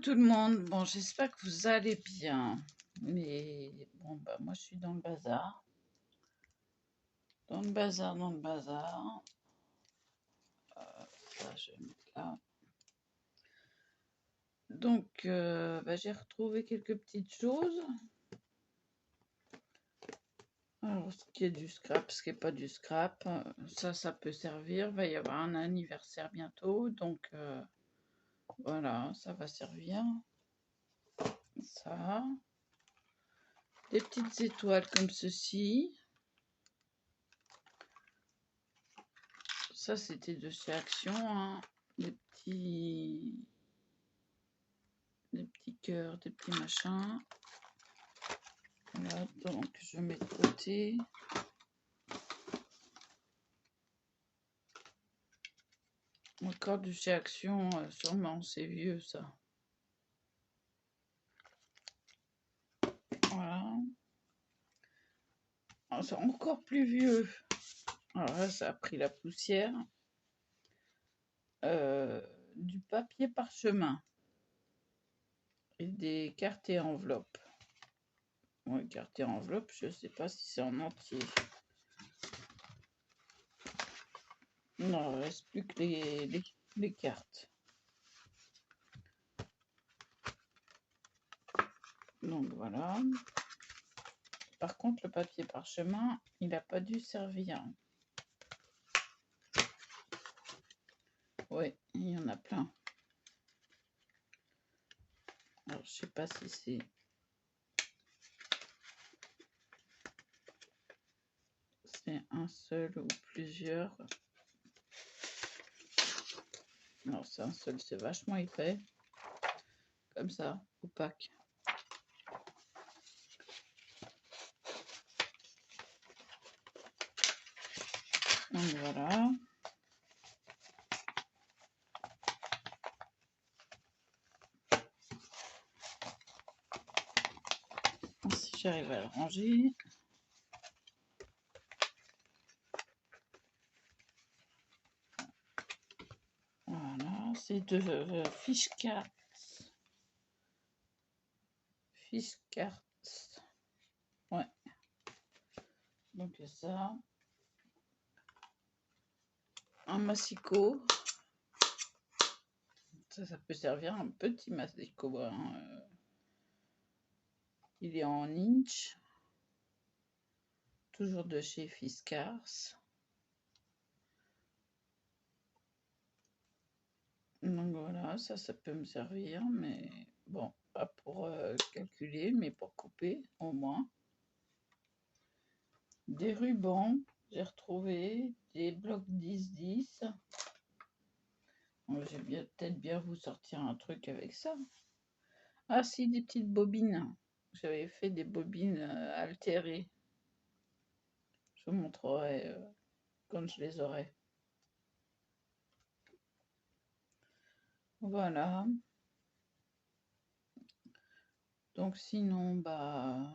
tout le monde. Bon, j'espère que vous allez bien. Mais bon, bah moi je suis dans le bazar. Dans le bazar, dans le bazar. Ça, je vais mettre là. Donc, bah, j'ai retrouvé quelques petites choses. Alors, ce qui est du scrap, ce qui n'est pas du scrap, ça peut servir. Il va y avoir un anniversaire bientôt. Donc, voilà, ça va servir. Ça. Des petites étoiles comme ceci. Ça, c'était de chez Action, hein. Des petits cœurs, des petits machins. Voilà, donc je mets de côté. Encore de chez Action, sûrement, c'est vieux ça. Voilà. Alors, c'est encore plus vieux. Alors là, ça a pris la poussière. Du papier parchemin. Et des cartes et enveloppes. Ouais, cartes et enveloppes, je sais pas si c'est en entier. Non, il ne reste plus que les cartes. Donc voilà. Par contre, le papier parchemin, il n'a pas dû servir. Oui, il y en a plein. Alors, je sais pas si c'est un seul ou plusieurs. Non, c'est un seul, c'est vachement épais. Comme ça, opaque. Donc voilà. Si j'arrive à le ranger. Voilà, c'est de fiche cartes. Fiche cartes. Ouais. Donc ça. Un massicot. Ça peut servir un petit massicot. Hein. Il est en inch. Toujours de chez Fiskars. Donc voilà, ça peut me servir, mais bon, pas pour calculer, mais pour couper au moins. Des rubans, j'ai retrouvé des blocs 10-10. Je vais peut-être bien vous sortir un truc avec ça. Ah si, des petites bobines. J'avais fait des bobines altérées. Je vous montrerai quand je les aurai. Voilà. Donc sinon, bah,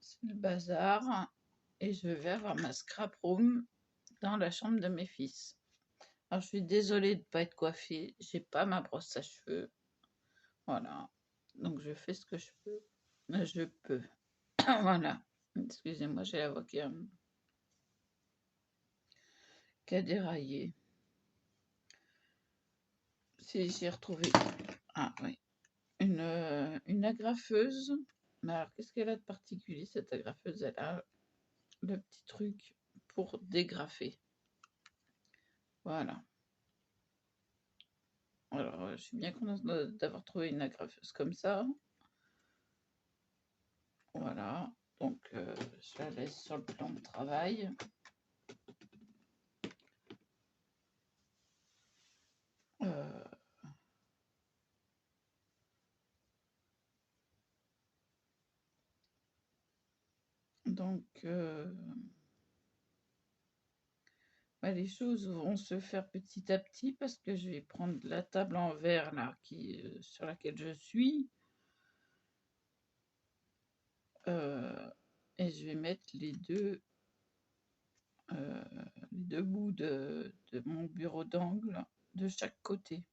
c'est le bazar. Et je vais avoir ma scrap room dans la chambre de mes fils. Alors, je suis désolée de ne pas être coiffée. J'ai pas ma brosse à cheveux. Voilà. Donc, je fais ce que je peux. Je peux. Voilà. Excusez-moi, j'ai la voix qui a déraillé. Si, j'ai retrouvé. Ah oui. Une agrafeuse. Mais alors, qu'est-ce qu'elle a de particulier, cette agrafeuse? Elle a le petit truc pour dégrafer. Voilà. Alors, je suis bien contente d'avoir trouvé une agrafeuse comme ça. Voilà. Donc, je la laisse sur le plan de travail. Donc, bah, les choses vont se faire petit à petit parce que je vais prendre la table en verre là, sur laquelle je suis. Et je vais mettre les deux bouts de mon bureau d'angle de chaque côté.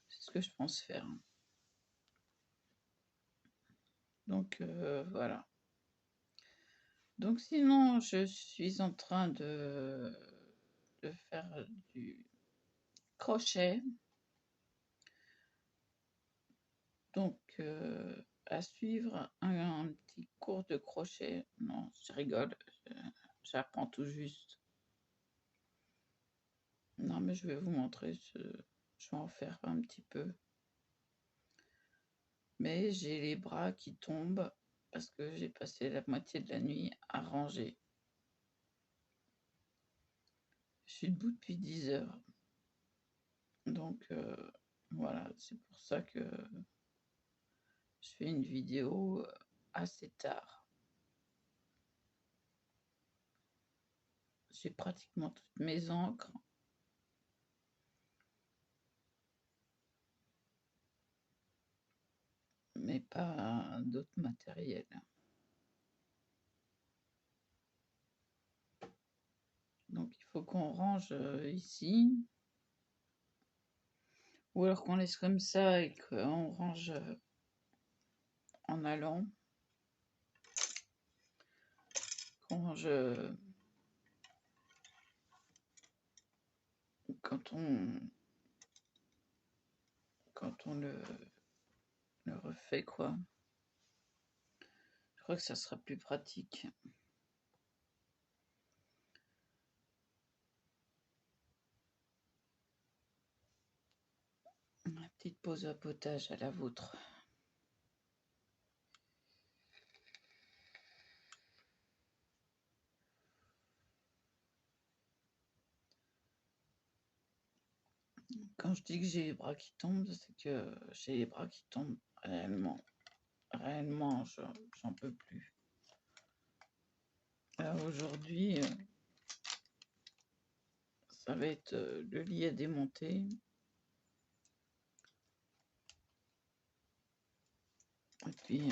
C'est ce que je pense faire. Donc voilà. Donc sinon, je suis en train de faire du crochet. Donc à suivre un petit cours de crochet. Non, je rigole, j'apprends tout juste. Non, mais je vais vous montrer, je vais en faire un petit peu. Mais j'ai les bras qui tombent parce que j'ai passé la moitié de la nuit à ranger. Je suis debout depuis 10 heures. Donc voilà, c'est pour ça que je fais une vidéo assez tard. J'ai pratiquement toutes mes encres. Mais pas d'autres matériels. Donc il faut qu'on range ici. Ou alors qu'on laisse comme ça et qu'on range en allant. Qu'on range quand on le refait, quoi. Je crois que ça sera plus pratique. Une petite pause à potage à la vôtre. Quand je dis que j'ai les bras qui tombent, c'est que j'ai les bras qui tombent réellement. Réellement, j'en peux plus. Là, aujourd'hui, ça va être le lit à démonter. Et puis,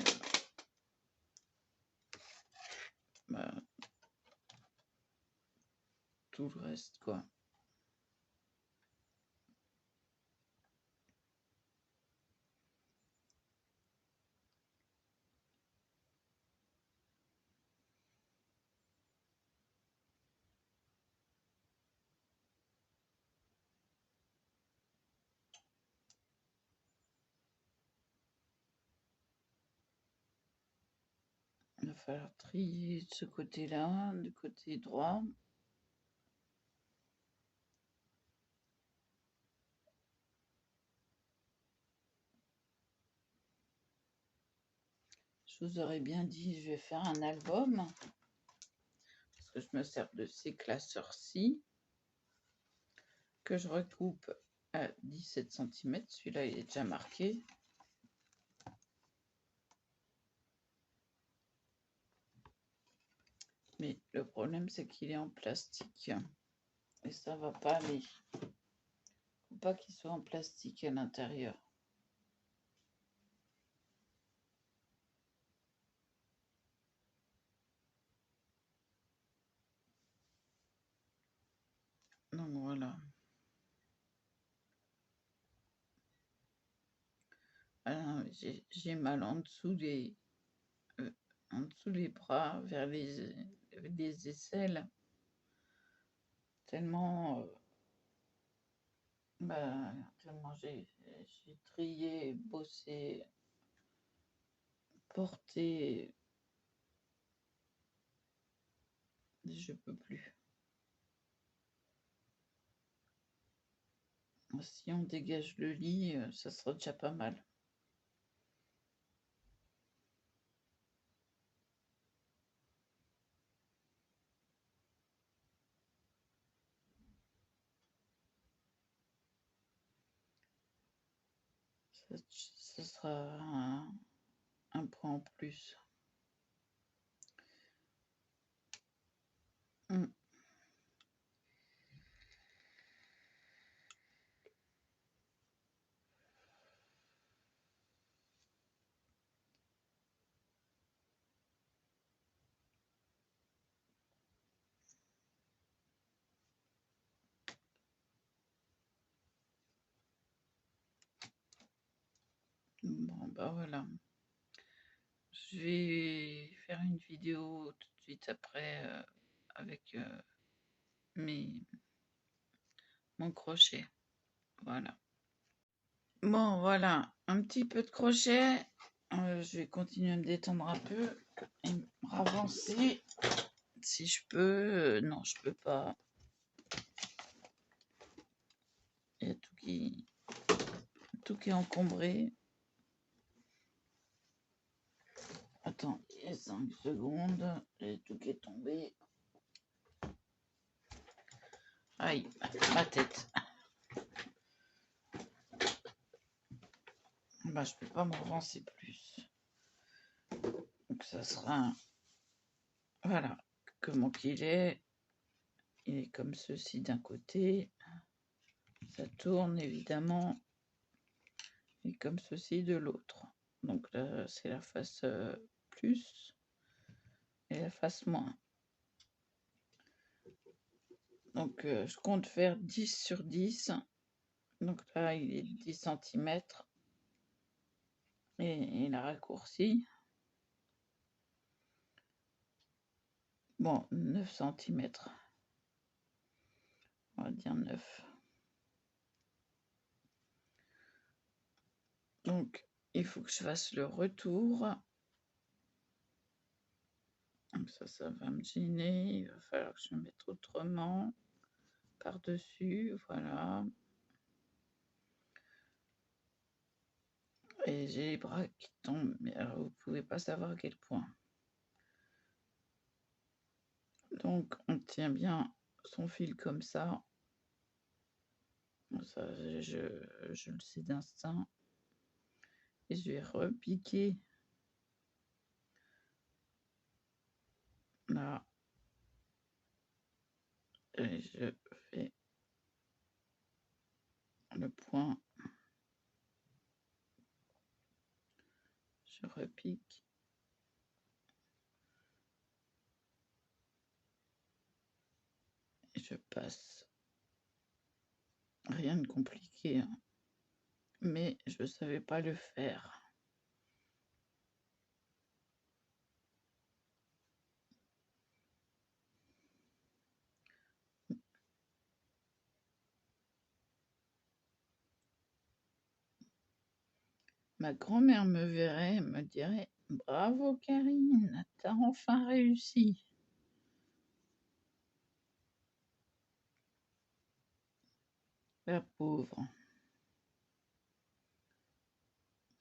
bah, tout le reste, quoi. Il va falloir trier de ce côté-là, du côté droit. Je vous aurais bien dit, je vais faire un album. Parce que je me sers de ces classeurs-ci. Que je recoupe à 17 cm. Celui-là, il est déjà marqué. Mais le problème, c'est qu'il est en plastique. Et ça va pas aller. Faut pas qu'il soit en plastique à l'intérieur. Donc voilà. J'ai mal en dessous des bras, vers les aisselles. Tellement, tellement j'ai trié, bossé, porté. Je peux plus. Si on dégage le lit, ça sera déjà pas mal. Ça sera un point en plus. Bon, bah voilà. Je vais faire une vidéo tout de suite après avec mes, mon crochet. Voilà. Bon, voilà. Un petit peu de crochet. Je vais continuer à me détendre un peu et me avancer. Si je peux. Non, je peux pas. Il y a tout qui est encombré. Attends, il y a 5 secondes. Et tout qui est tombé. Aïe, ma tête. Bah, je peux pas m'avancer plus. Donc, ça sera. Voilà. Comment qu'il est. Il est comme ceci d'un côté. Ça tourne évidemment. Et comme ceci de l'autre. Donc là, c'est la face plus et la face moins. Donc je compte faire 10 sur 10. Donc là, il est 10 cm. Et il a raccourci. Bon, 9 cm. On va dire 9. Donc, il faut que je fasse le retour. Donc ça va me gêner. Il va falloir que je me mette autrement. Par-dessus, voilà. Et j'ai les bras qui tombent. Mais alors, vous pouvez pas savoir à quel point. Donc, on tient bien son fil comme ça. Ça, je le sais d'instinct. Et je vais repiquer là. Et je fais le point. Je repique. Et je passe. Rien de compliqué, hein. Mais je ne savais pas le faire. Ma grand-mère me verrait, me dirait « Bravo Karine, t'as enfin réussi !» La pauvre.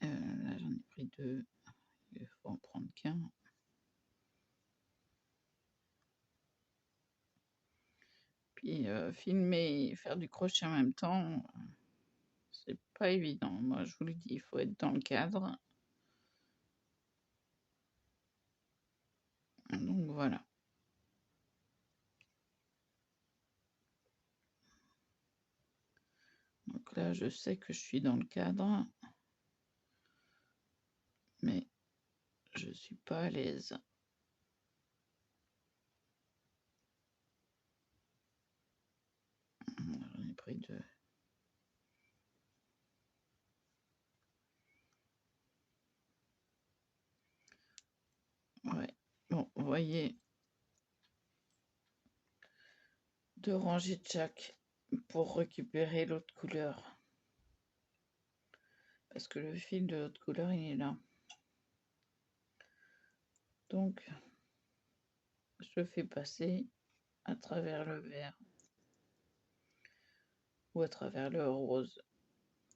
Là, j'en ai pris 2. Il faut en prendre qu'un. Puis filmer et faire du crochet en même temps, c'est pas évident. Moi, je vous le dis, il faut être dans le cadre. Donc voilà. Donc là, je sais que je suis dans le cadre, mais je suis pas à l'aise. J'en ai pris 2. Ouais. Bon, vous voyez, 2 rangées de chaque pour récupérer l'autre couleur. Parce que le fil de l'autre couleur, il est là. Donc, je fais passer à travers le vert ou à travers le rose.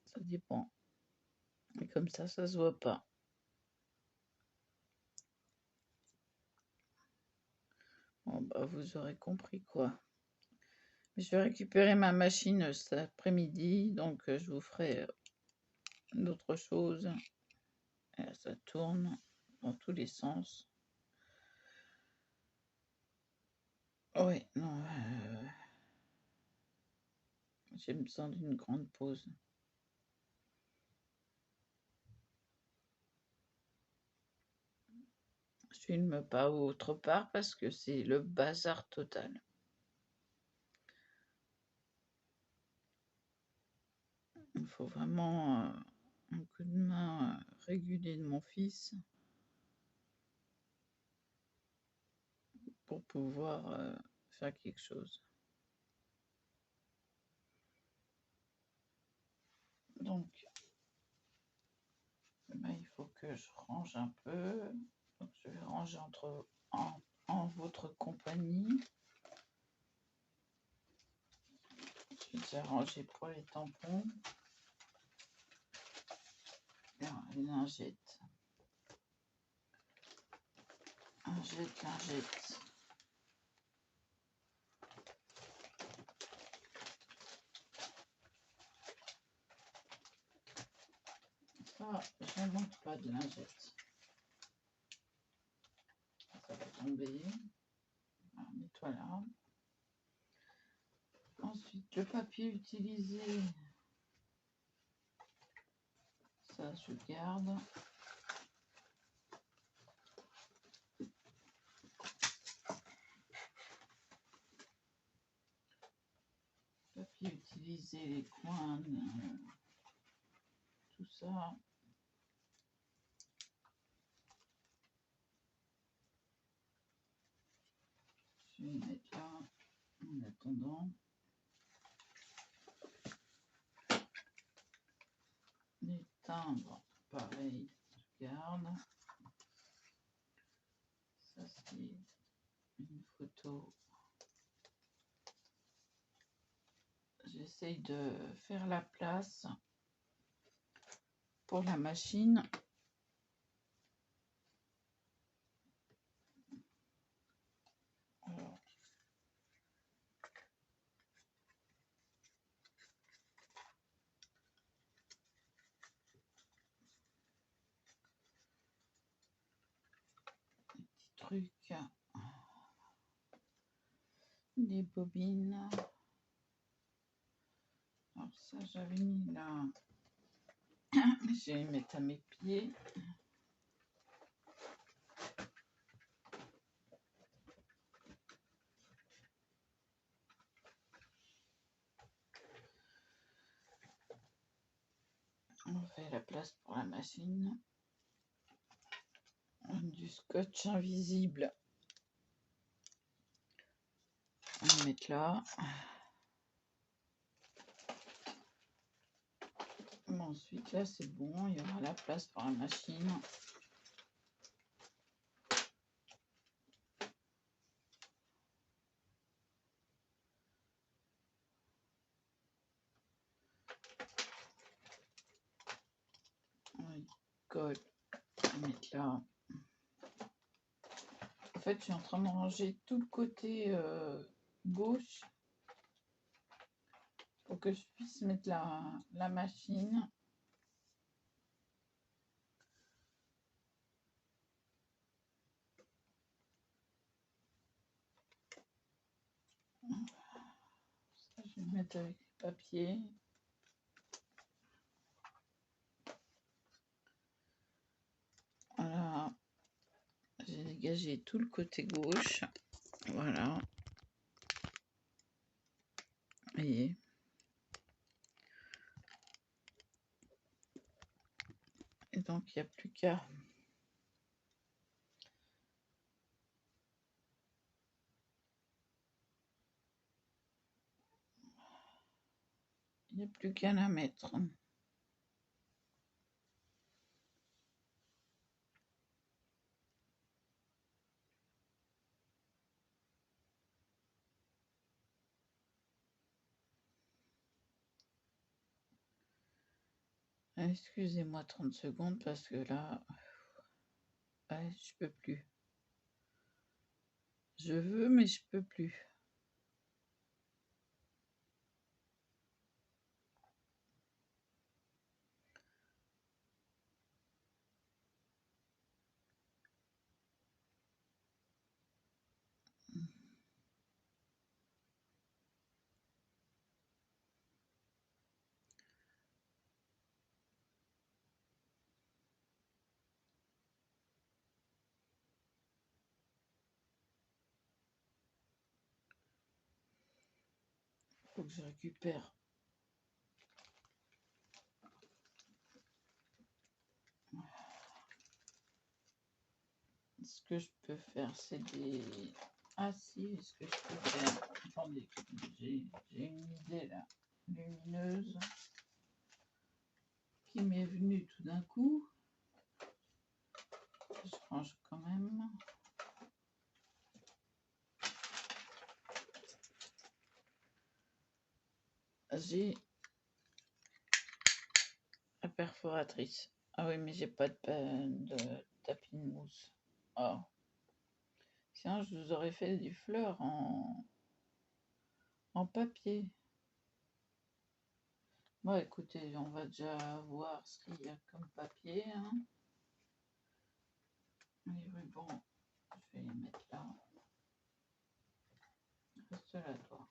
Ça dépend. Et comme ça se voit pas. Bon, bah, vous aurez compris quoi. Je vais récupérer ma machine cet après-midi, donc je vous ferai d'autres choses. Et là, ça tourne dans tous les sens. Oui, non. J'ai besoin d'une grande pause. Je filme pas autre part parce que c'est le bazar total. Il faut vraiment un coup de main régulier de mon fils pour pouvoir faire quelque chose. Donc, il faut que je range un peu. Donc, je vais ranger en votre compagnie. J'ai déjà rangé pour les tampons. Les lingettes. Lingettes. Ça, je ne monte pas de lingettes. Ça va tomber. Alors, mets-toi là. Ensuite, le papier utilisé. Ça, je garde. Papier utilisé, les coins, tout ça. Je vais mettre là en attendant. Les timbres, pareil, je garde. Ça, c'est une photo. J'essaye de faire la place pour la machine. Alors, trucs, les bobines. Alors ça, j'avais mis là. Je vais les mettre à mes pieds. On fait la place pour la machine. Du scotch invisible. On va le mettre là. Bon, ensuite, là, c'est bon. Il y aura la place pour la machine. On colle. On va mettre là. En fait, je suis en train de ranger tout le côté gauche pour que je puisse mettre la machine. Ça, je vais le mettre avec les papiers. Voilà. J'ai dégagé tout le côté gauche. Voilà. Voyez. Et donc, il n'y a plus qu'à... Il n'y a plus qu'à la mettre. Excusez-moi 30 secondes parce que là, je peux plus. Je veux, mais je peux plus. Faut que je récupère Ce que je peux faire, c'est des... Ah si, ce que je peux faire... Attendez, j'ai une idée là, lumineuse, qui m'est venue tout d'un coup. Je range quand même. J'ai la perforatrice. Ah oui, mais j'ai pas de tapis de mousse. Oh. Sinon, je vous aurais fait des fleurs en papier. Bon, écoutez, on va déjà voir ce qu'il y a comme papier. Hein. Les rubans, je vais les mettre là. Reste là, toi.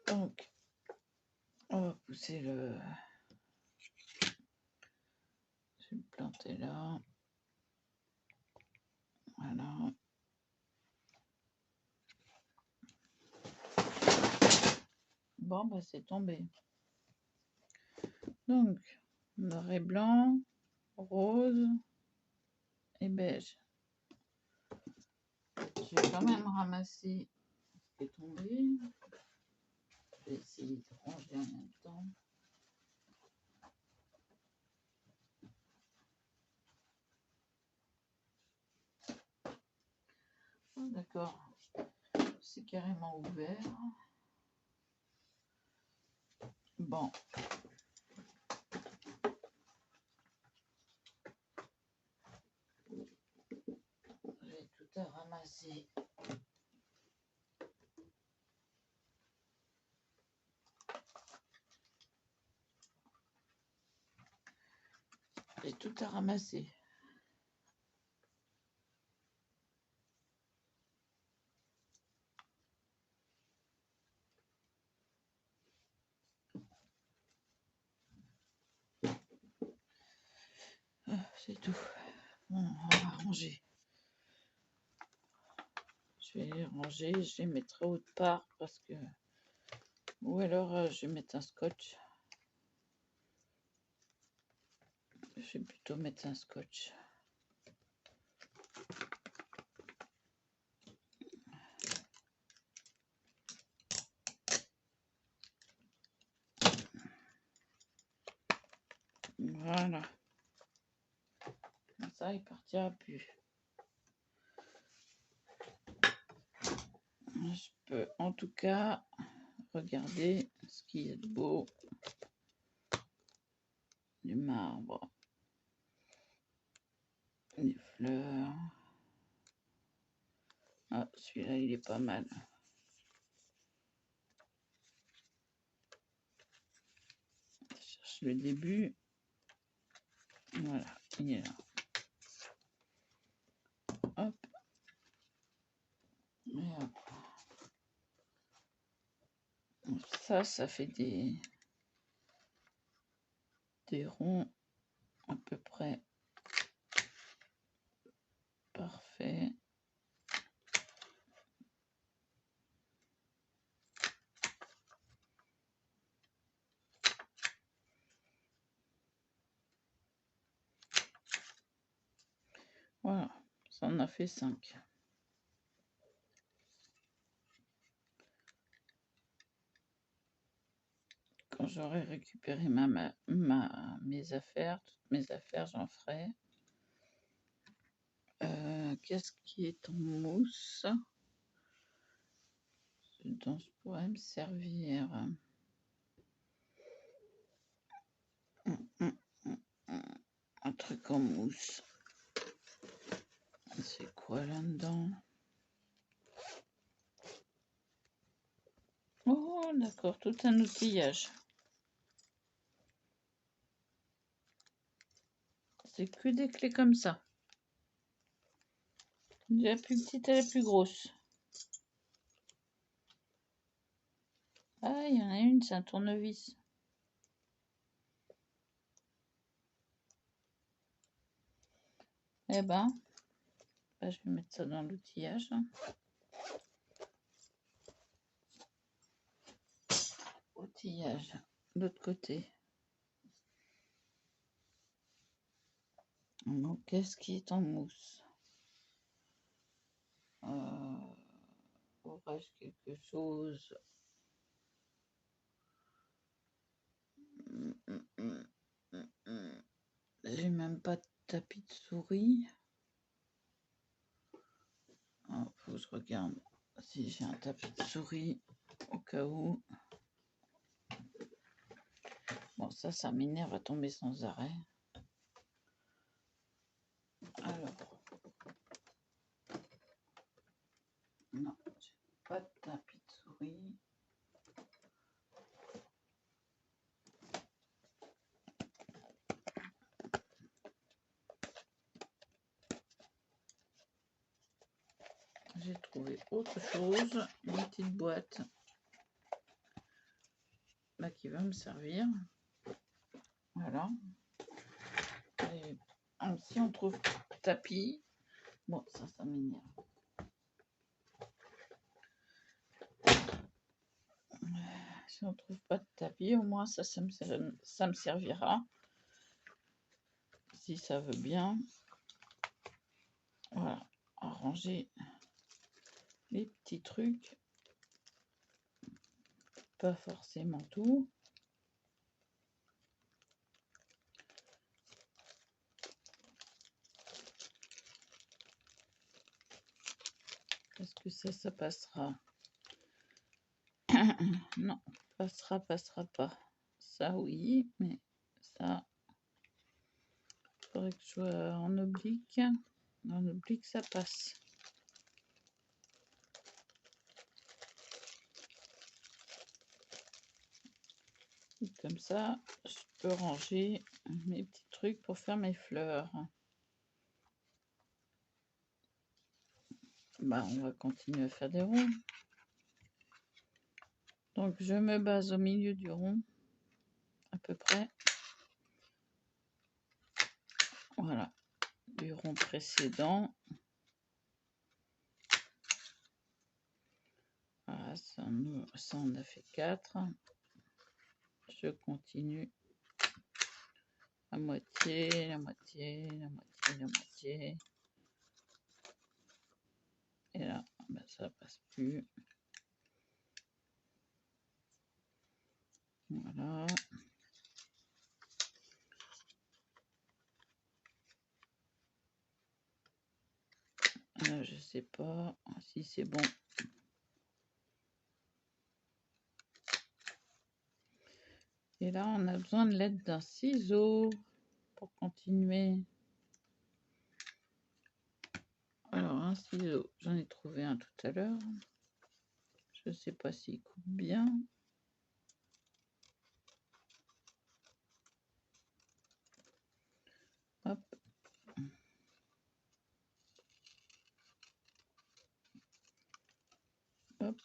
Donc, on va pousser le... Je vais le planter là. Voilà. Bon, bah c'est tombé. Donc, noir et blanc, rose et beige. Je vais quand même ramasser ce qui est tombé. Je vais essayer de ranger en même temps. Oh, d'accord. C'est carrément ouvert. Bon. J'ai tout à ramasser. J'ai tout à ramasser. Ah, c'est tout. Bon, on va ranger. Je vais les ranger. Je les mettrai autre part parce que... Ou alors, je vais mettre un scotch. Je vais plutôt mettre un scotch. Voilà. Comme ça, il partira plus. Je peux en tout cas regarder ce qu'il y a de beau. Du marbre. Des fleurs. Ah, celui-là, il est pas mal. Je cherche le début. Voilà, il est là. Hop. Et hop. Ça fait des ronds à peu près parfaits. Voilà, ça en a fait 5. Quand j'aurai récupéré mes affaires, toutes mes affaires, j'en ferai. Qu'est-ce qui est en mousse dont je pourrais me servir? Un truc en mousse. C'est quoi là-dedans? Oh, d'accord, tout un outillage. C'est que des clés comme ça. De la plus petite à la plus grosse. Ah, il y en a une, c'est un tournevis. Eh ben, je vais mettre ça dans l'outillage. sillage de l'autre côté. Donc, qu'est-ce qui est en mousse? Aurais-je quelque chose? J'ai même pas de tapis de souris. Faut que je regarde si j'ai un tapis de souris au cas où. Bon, ça m'énerve à tomber sans arrêt. Alors, non, j'ai pas de tapis de souris. J'ai trouvé autre chose, une petite boîte là qui va me servir. Voilà. Et, si on trouve tapis, bon, ça m'énerve. Si on trouve pas de tapis, au moins ça me servira. Si ça veut bien. Voilà, arranger les petits trucs. Pas forcément tout. Est-ce que ça passera? Non, passera pas. Ça oui, mais ça, il faudrait que je sois en oblique. En oblique, ça passe. Et comme ça, je peux ranger mes petits trucs pour faire mes fleurs. Bah, on va continuer à faire des ronds. Donc, je me base au milieu du rond, à peu près. Voilà, du rond précédent. Voilà, ça on a fait 4. Je continue la moitié, la moitié, la moitié, la moitié. Et là, ben, ça passe plus. Voilà. Là, je sais pas si c'est bon. Et là, on a besoin de l'aide d'un ciseau pour continuer. Alors, un ciseau, j'en ai trouvé un tout à l'heure. Je sais pas s'il coupe bien. Hop. Hop.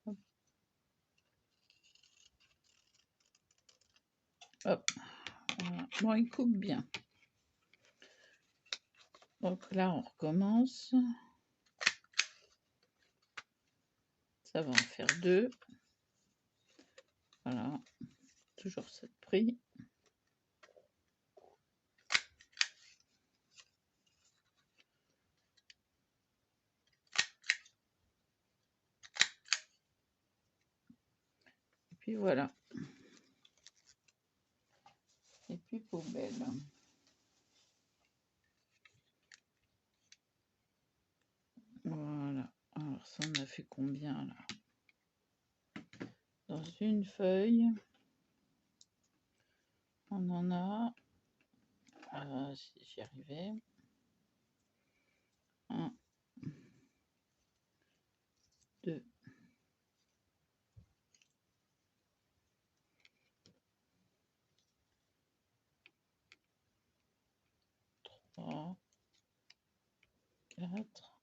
Hop. Hop. Voilà. Bon, il coupe bien. Donc là, on recommence. Ça va en faire 2. Voilà. Toujours cette prix. Et puis voilà. Et puis poubelle. Voilà. Alors ça, on a fait combien là? Dans une feuille, on en a, si j'y arrivais, 1, 2, 3, 4,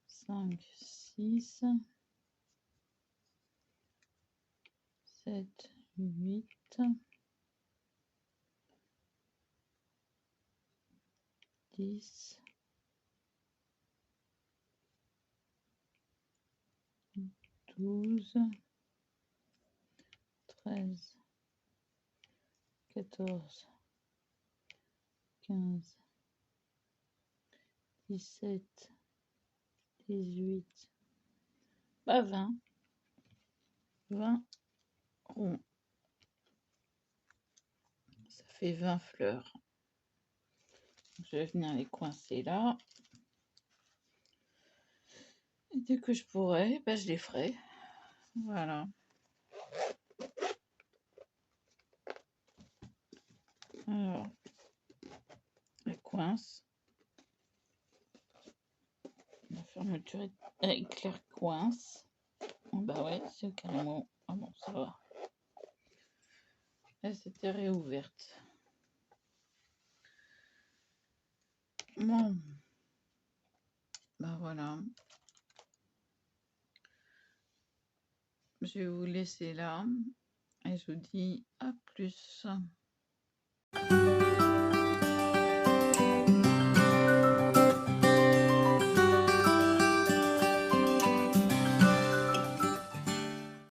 5, 6, 7, 8, 10, 12, 13, 14, 15, 17, 18, 20. 20 ronds. Ça fait 20 fleurs. Je vais venir les coincer là. Et dès que je pourrai, je les ferai. Voilà. Alors, les coince. La fermeture éclair coince. Oh, bah ouais, c'est carrément. Ah bon, ça va. Elle s'était réouverte. Bon. Bah voilà. Je vais vous laisser là. Et je vous dis à plus.